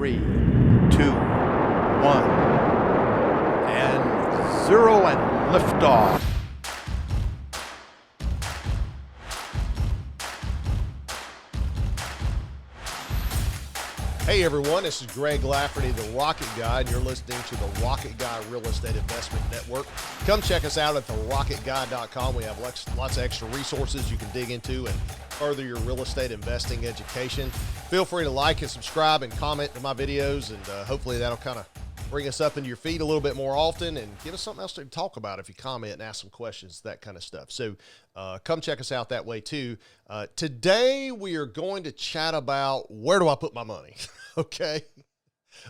3, 2, 1, and 0, and liftoff. Hey everyone, this is Greg Lafferty, the Rocket Guy, and you're listening to the Rocket Guy Real Estate Investment Network. Come check us out at therocketguy.com. We have lots of extra resources you can dig into and further your real estate investing education. Feel free to like and subscribe and comment to my videos, and hopefully that'll kind of bring us up into your feed a little bit more often and give us something else to talk about if you comment and ask some questions, that kind of stuff. So come check us out that way too. Today we are going to chat about where do I put my money? Okay.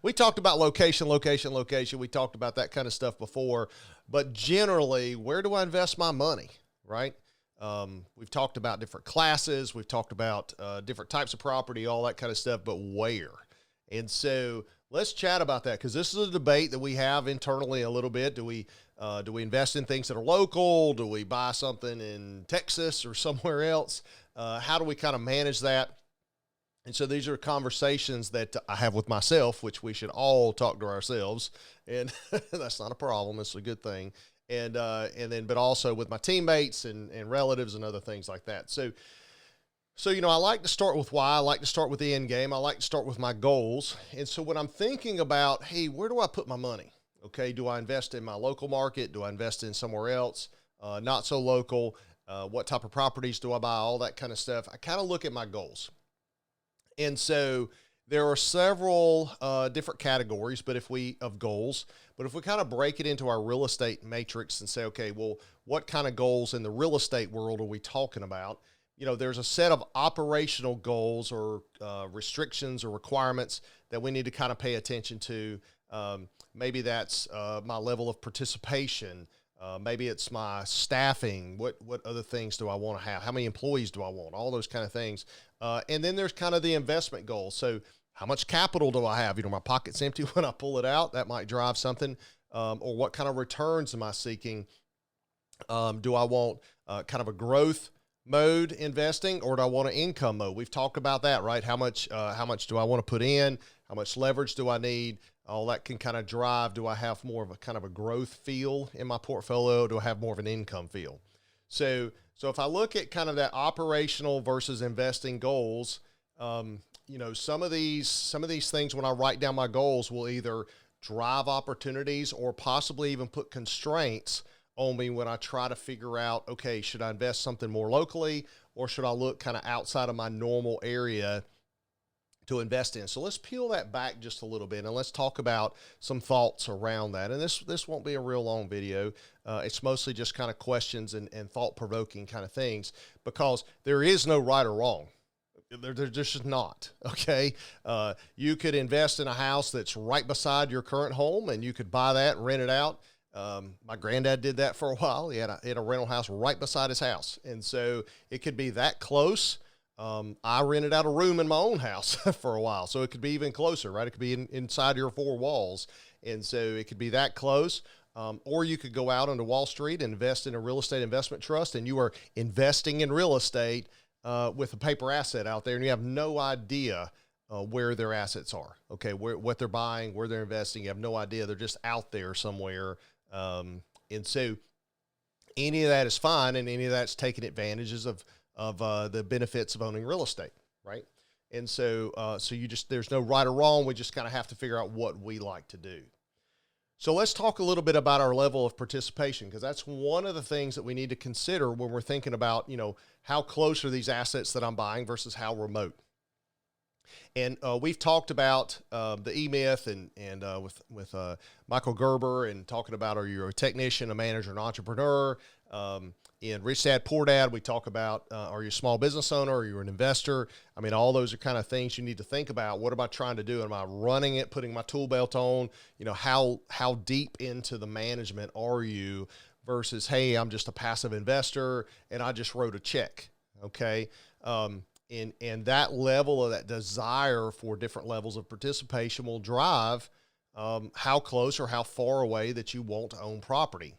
We talked about location. We talked about that kind of stuff before, but generally, where do I invest my money, right? We've talked about different classes. We've talked about different types of property, all that kind of stuff, but where? And so let's chat about that, because this is a debate that we have internally a little bit. Do we invest in things that are local? Do we buy something in Texas or somewhere else? How do we kind of manage that? And so these are conversations that I have with myself, which we should all talk to ourselves, and that's not a problem. It's a good thing. And then, but also with my teammates and relatives and other things like that. So, you know, I like to start with why. I like to start with the end game. I like to start with my goals. And so when I'm thinking about, hey, where do I put my money? Okay, do I invest in my local market? Do I invest in somewhere else? Not so local. What type of properties do I buy? All that kind of stuff. I kind of look at my goals. And so there are several different categories, but if we kind of break it into our real estate matrix and say, okay, well, what kind of goals in the real estate world are we talking about? You know, there's a set of operational goals or restrictions or requirements that we need to kind of pay attention to. Maybe that's my level of participation. Maybe it's my staffing. What other things do I want to have? How many employees do I want? All those kind of things. And then there's kind of the investment goals. So how much capital do I have? You know, my pocket's empty when I pull it out. That might drive something. Or what kind of returns am I seeking? Do I want kind of a growth mode investing, or do I want an income mode? We've talked about that, right? How much do I want to put in? How much leverage do I need? All that can kind of drive, do I have more of a kind of a growth feel in my portfolio? Do I have more of an income feel? So if I look at kind of that operational versus investing goals, you know, some of these things when I write down my goals will either drive opportunities or possibly even put constraints on me when I try to figure out, okay, should I invest something more locally, or should I look kind of outside of my normal area to invest in? So let's peel that back just a little bit and let's talk about some thoughts around that. And this won't be a real long video. It's mostly just kind of questions and thought-provoking kind of things, because there is no right or wrong. There's just not, okay? You could invest in a house that's right beside your current home, and you could buy that and rent it out. My granddad did that for a while. He had a rental house right beside his house. And so it could be that close. I rented out a room in my own house for a while, so it could be even closer, right? It could be inside your four walls. And so it could be that close. Or you could go out onto Wall Street and invest in a real estate investment trust, and you are investing in real estate with a paper asset out there, and you have no idea where their assets are, okay? What they're buying, where they're investing, you have no idea. They're just out there somewhere. And so any of that is fine, and any of that's taking advantages of the benefits of owning real estate, right? And so there's no right or wrong. We just kind of have to figure out what we like to do. So let's talk a little bit about our level of participation, because that's one of the things that we need to consider when we're thinking about, you know, how close are these assets that I'm buying versus how remote. And we've talked about the E-Myth and with Michael Gerber, and talking about, are you a technician, a manager, an entrepreneur? In Rich Dad, Poor Dad, we talk about, are you a small business owner? Are you an investor? I mean, all those are kind of things you need to think about. What am I trying to do? Am I running it, putting my tool belt on? You know, how deep into the management are you versus, hey, I'm just a passive investor and I just wrote a check, okay? And that level of that desire for different levels of participation will drive how close or how far away that you want to own property,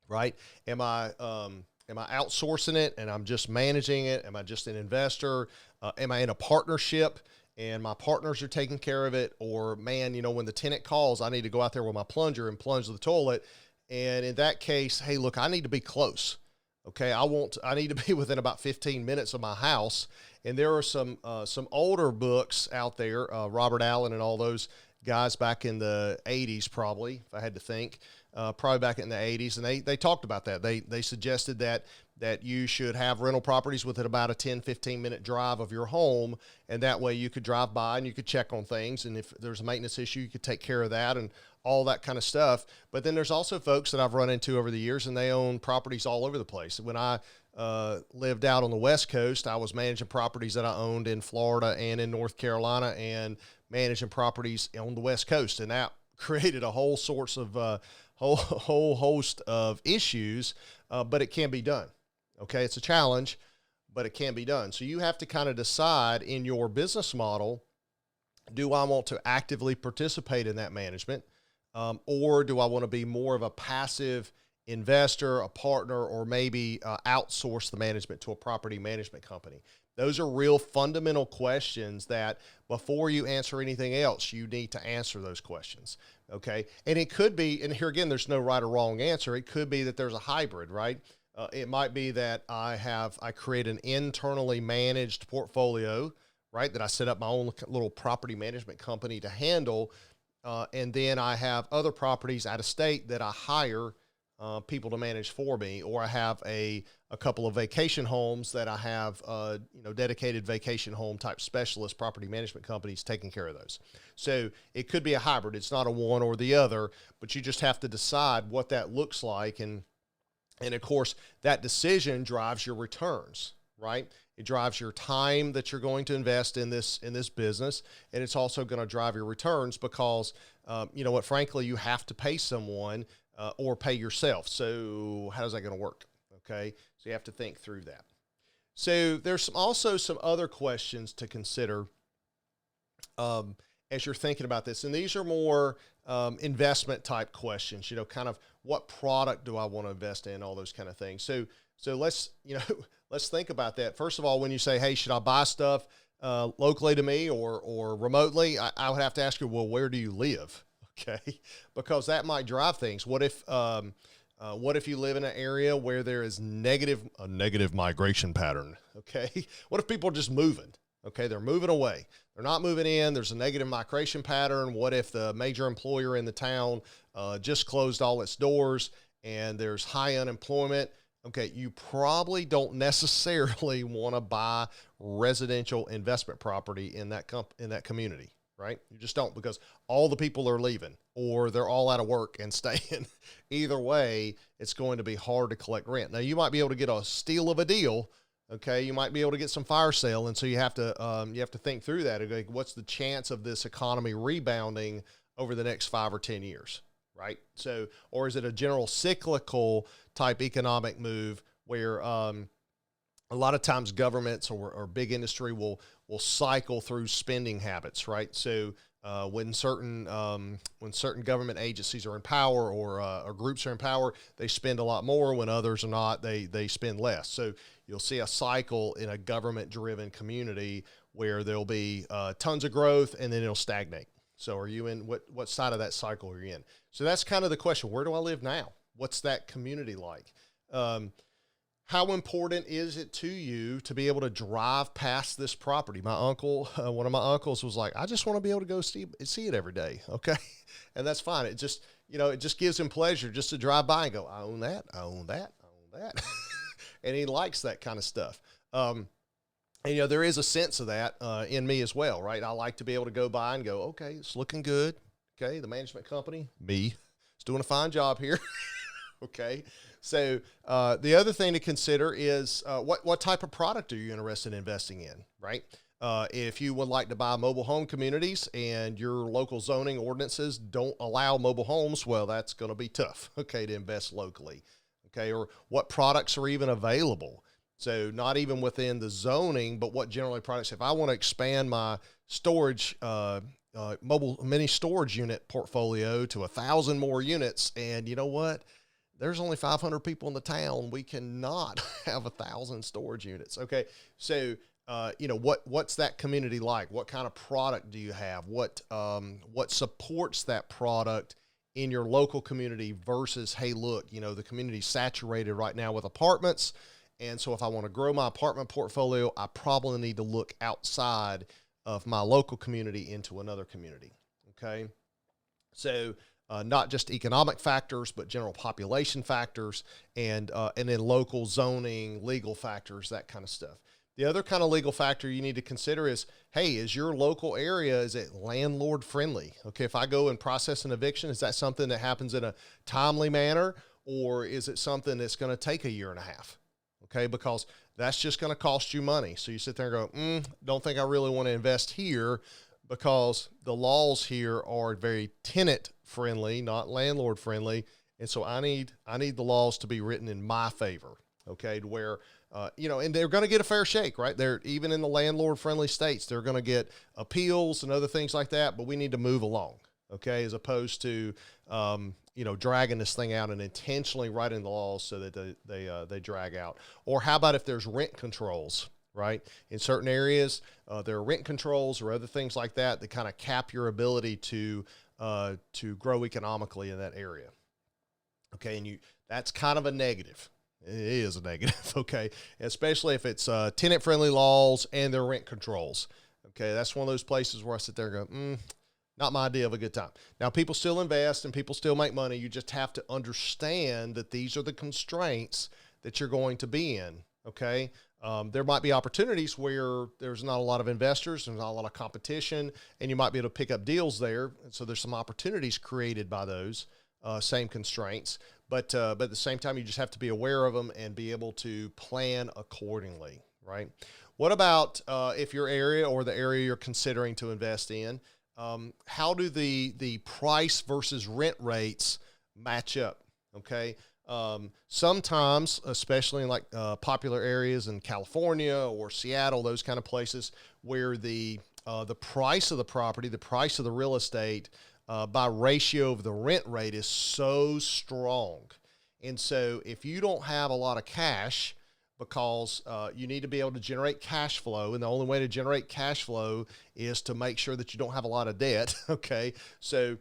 right? Am I outsourcing it and I'm just managing it? Am I just an investor? Am I in a partnership and my partners are taking care of it, or man, when the tenant calls, I need to go out there with my plunger and plunge the toilet. And in that case, hey, look, I need to be close. Okay, I need to be within about 15 minutes of my house. And there are some older books out there, Robert Allen and all those guys back in the 80s, probably, if I had to think, probably back in the 80s. And they talked about that. They suggested that you should have rental properties within about a 10, 15-minute drive of your home. And that way you could drive by and you could check on things. And if there's a maintenance issue, you could take care of that and all that kind of stuff. But then there's also folks that I've run into over the years, and they own properties all over the place. When I lived out on the West Coast, I was managing properties that I owned in Florida and in North Carolina, and managing properties on the West Coast. And that created a whole host of issues, but it can be done. Okay, it's a challenge, but it can be done. So you have to kind of decide in your business model, do I want to actively participate in that management? Or do I want to be more of a passive investor, a partner, or maybe outsource the management to a property management company? Those are real fundamental questions that before you answer anything else, you need to answer those questions. Okay. And it could be, and here again, there's no right or wrong answer. It could be that there's a hybrid, right? It might be that I create an internally managed portfolio, right? That I set up my own little property management company to handle. And then I have other properties out of state that I hire people to manage for me, or I have a couple of vacation homes that I have, dedicated vacation home type specialist property management companies taking care of those. So it could be a hybrid. It's not a one or the other, but you just have to decide what that looks like. And of course, that decision drives your returns, right? It drives your time that you're going to invest in this business, and it's also going to drive your returns because, frankly, you have to pay someone or pay yourself. So how is that going to work? Okay, so you have to think through that. So there's also some other questions to consider as you're thinking about this, and these are more investment type questions. Kind of what product do I want to invest in? All those kind of things. So let's think about that. First of all, when you say, hey, should I buy stuff locally to me or remotely? I would have to ask you, well, where do you live? Okay, because that might drive things. What if you live in an area where there is a negative migration pattern? Okay, what if people are just moving? Okay, they're moving away. They're not moving in. There's a negative migration pattern. What if the major employer in the town just closed all its doors and there's high unemployment? Okay, you probably don't necessarily want to buy residential investment property in that community, right? You just don't, because all the people are leaving or they're all out of work and staying. Either way, it's going to be hard to collect rent. Now, you might be able to get a steal of a deal. Okay, you might be able to get some fire sale, and so you have to think through that. Okay, what's the chance of this economy rebounding over the next 5 or 10 years, right? So, or is it a general cyclical type economic move where a lot of times governments or big industry will cycle through spending habits, right? So when certain government agencies are in power or groups are in power, they spend a lot more. When others are not, they spend less. So you'll see a cycle in a government-driven community where there'll be tons of growth and then it'll stagnate. So are you in what side of that cycle are you in? So that's kind of the question. Where do I live now? What's that community like? How important is it to you to be able to drive past this property? My uncle, one of my uncles was like, I just want to be able to go see it every day. Okay. And that's fine. It just gives him pleasure just to drive by and go, I own that. I own that. I own that. And he likes that kind of stuff. And, there is a sense of that in me as well, right? I like to be able to go by and go, okay, it's looking good. Okay. The management company, me, is doing a fine job here. Okay. So the other thing to consider is what type of product are you interested in investing in, right? If you would like to buy mobile home communities and your local zoning ordinances don't allow mobile homes, well, that's going to be tough, okay, to invest locally, okay? Or what products are even available? So not even within the zoning, but what generally products. If I want to expand my storage, mobile mini storage unit portfolio to 1,000 more units, and you know what? There's only 500 people in the town. We cannot have 1,000 storage units. Okay. So what's that community like? What kind of product do you have? What supports that product in your local community versus, hey, look, the community's saturated right now with apartments. And so if I want to grow my apartment portfolio, I probably need to look outside of my local community into another community. Okay. So not just economic factors, but general population factors and then local zoning, legal factors, that kind of stuff. The other kind of legal factor you need to consider is, hey, is your local area, is it landlord friendly? Okay, if I go and process an eviction, is that something that happens in a timely manner, or is it something that's going to take a year and a half? Okay, because that's just going to cost you money. So you sit there and go, don't think I really want to invest here because the laws here are very tenant friendly, not landlord friendly. And so I need the laws to be written in my favor. Okay, to where, and they're going to get a fair shake, right? They're even in the landlord friendly states, they're going to get appeals and other things like that, but we need to move along. Okay. As opposed to, dragging this thing out and intentionally writing the laws so that they drag out. Or how about if there's rent controls, right? In certain areas, there are rent controls or other things like that kind of cap your ability to grow economically in that area. Okay. And that's kind of a negative. It is a negative, okay? Especially if it's tenant-friendly laws and their rent controls. Okay, that's one of those places where I sit there and go, not my idea of a good time. Now, people still invest and people still make money. You just have to understand that these are the constraints that you're going to be in, okay? There might be opportunities where there's not a lot of investors, there's not a lot of competition, and you might be able to pick up deals there. And so there's some opportunities created by those same constraints. But at the same time, you just have to be aware of them and be able to plan accordingly, right? What about if your area or the area you're considering to invest in, how do the price versus rent rates match up, okay? Sometimes, especially in like popular areas in California or Seattle, those kind of places where the price of the property, the price of the real estate, by ratio of the rent rate is so strong. And so if you don't have a lot of cash, because you need to be able to generate cash flow, and the only way to generate cash flow is to make sure that you don't have a lot of debt. Okay. So,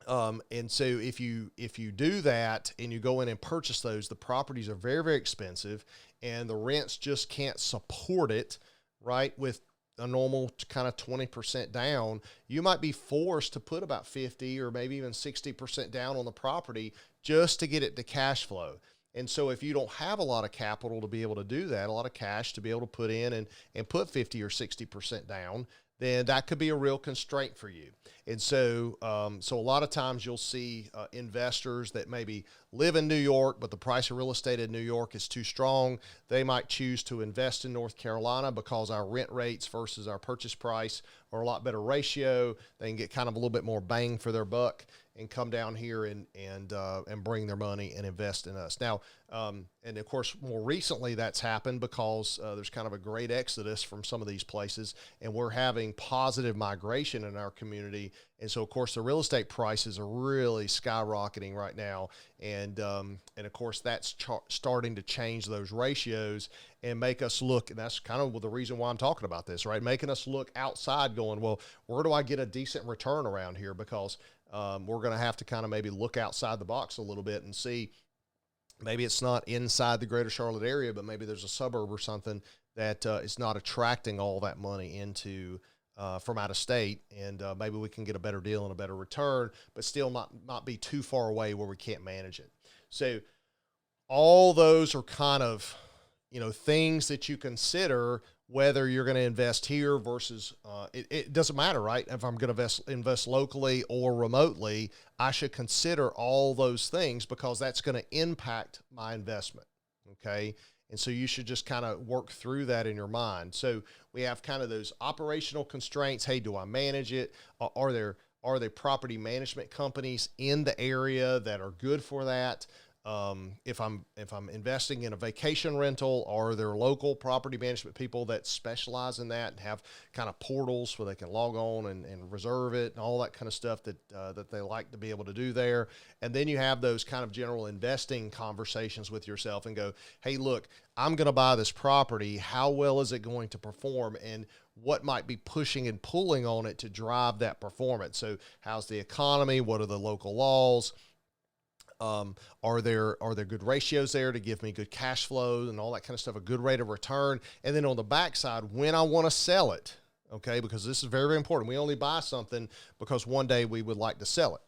and so if you do that and you go in and purchase those, the properties are very, very expensive and the rents just can't support it, right? With a normal kind of 20% down, you might be forced to put about 50 or maybe even 60% down on the property just to get it to cash flow. And so if you don't have a lot of capital to be able to do that, a lot of cash to be able to put in and put 50 or 60% down, then that could be a real constraint for you. And so, so a lot of times you'll see investors that maybe live in New York, but the price of real estate in New York is too strong. They might choose to invest in North Carolina because our rent rates versus our purchase price are a lot better ratio. They can get kind of a little bit more bang for their buck and come down here and bring their money and invest in us. Now, and of course, more recently that's happened because there's kind of a great exodus from some of these places, and we're having positive migration in our community. And so, of course, the real estate prices are really skyrocketing right now. And of course, that's starting to change those ratios and make us look, and that's kind of the reason why I'm talking about this, right? Making us look outside going, well, where do I get a decent return around here? Because we're going to have to kind of maybe look outside the box a little bit and see, maybe it's not inside the greater Charlotte area, but maybe there's a suburb or something that is not attracting all that money into from out of state, and maybe we can get a better deal and a better return, but still not be too far away where we can't manage it. So all those are kind of, things that you consider whether you're going to invest here versus, it doesn't matter, right? If I'm going to invest locally or remotely, I should consider all those things because that's going to impact my investment. Okay. And so you should just kind of work through that in your mind. So we have kind of those operational constraints. Hey, do I manage it? Are there property management companies in the area that are good for that? If I'm investing in a vacation rental, are there local property management people that specialize in that and have kind of portals where they can log on and reserve it and all that kind of stuff that they like to be able to do there. And then you have those kind of general investing conversations with yourself and go, hey, look, I'm going to buy this property. How well is it going to perform? And what might be pushing and pulling on it to drive that performance? So how's the economy? What are the local laws? Are there good ratios there to give me good cash flow and all that kind of stuff, a good rate of return? And then on the backside, when I want to sell it, okay, because this is very, very important. We only buy something because one day we would like to sell it.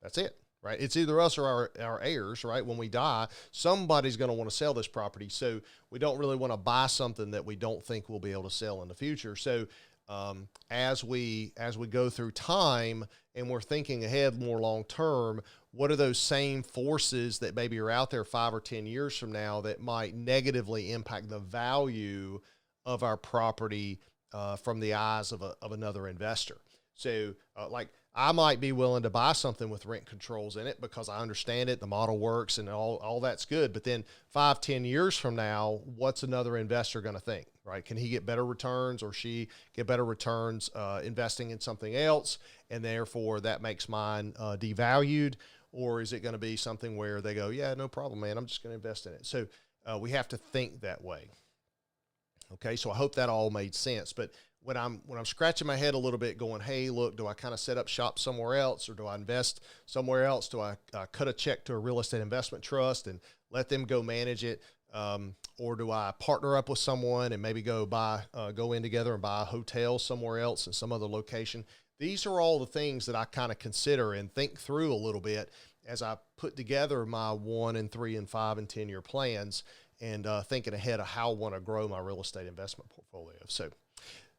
That's it, right? It's either us or our heirs, right? When we die, somebody's going to want to sell this property. So we don't really want to buy something that we don't think we'll be able to sell in the future. So as we go through time and we're thinking ahead more long term, what are those same forces that maybe are out there 5 or 10 years from now that might negatively impact the value of our property from the eyes of another investor? So like I might be willing to buy something with rent controls in it because I understand it, the model works and all that's good. But then 5, 10 years from now, what's another investor going to think, right? Can he get better returns or she get better returns investing in something else? And therefore that makes mine devalued. Or is it going to be something where they go, yeah, no problem, man, I'm just going to invest in it. So we have to think that way. Okay, so I hope that all made sense. But when I'm scratching my head a little bit going, hey, look, do I kind of set up shop somewhere else or do I invest somewhere else? Do I cut a check to a real estate investment trust and let them go manage it? Or do I partner up with someone and maybe go in together and buy a hotel somewhere else in some other location? These are all the things that I kind of consider and think through a little bit as I put together my 1 and 3 and 5 and 10 year plans and thinking ahead of how I want to grow my real estate investment portfolio.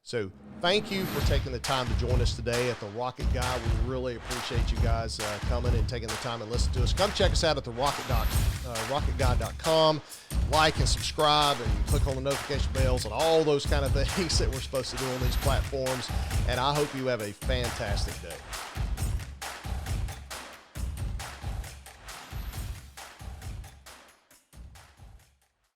So thank you for taking the time to join us today at the Rocket Guy. We really appreciate you guys coming and taking the time and listening to us. Come check us out at the rocketguy.com. Like and subscribe and click on the notification bells and all those kind of things that we're supposed to do on these platforms. And I hope you have a fantastic day.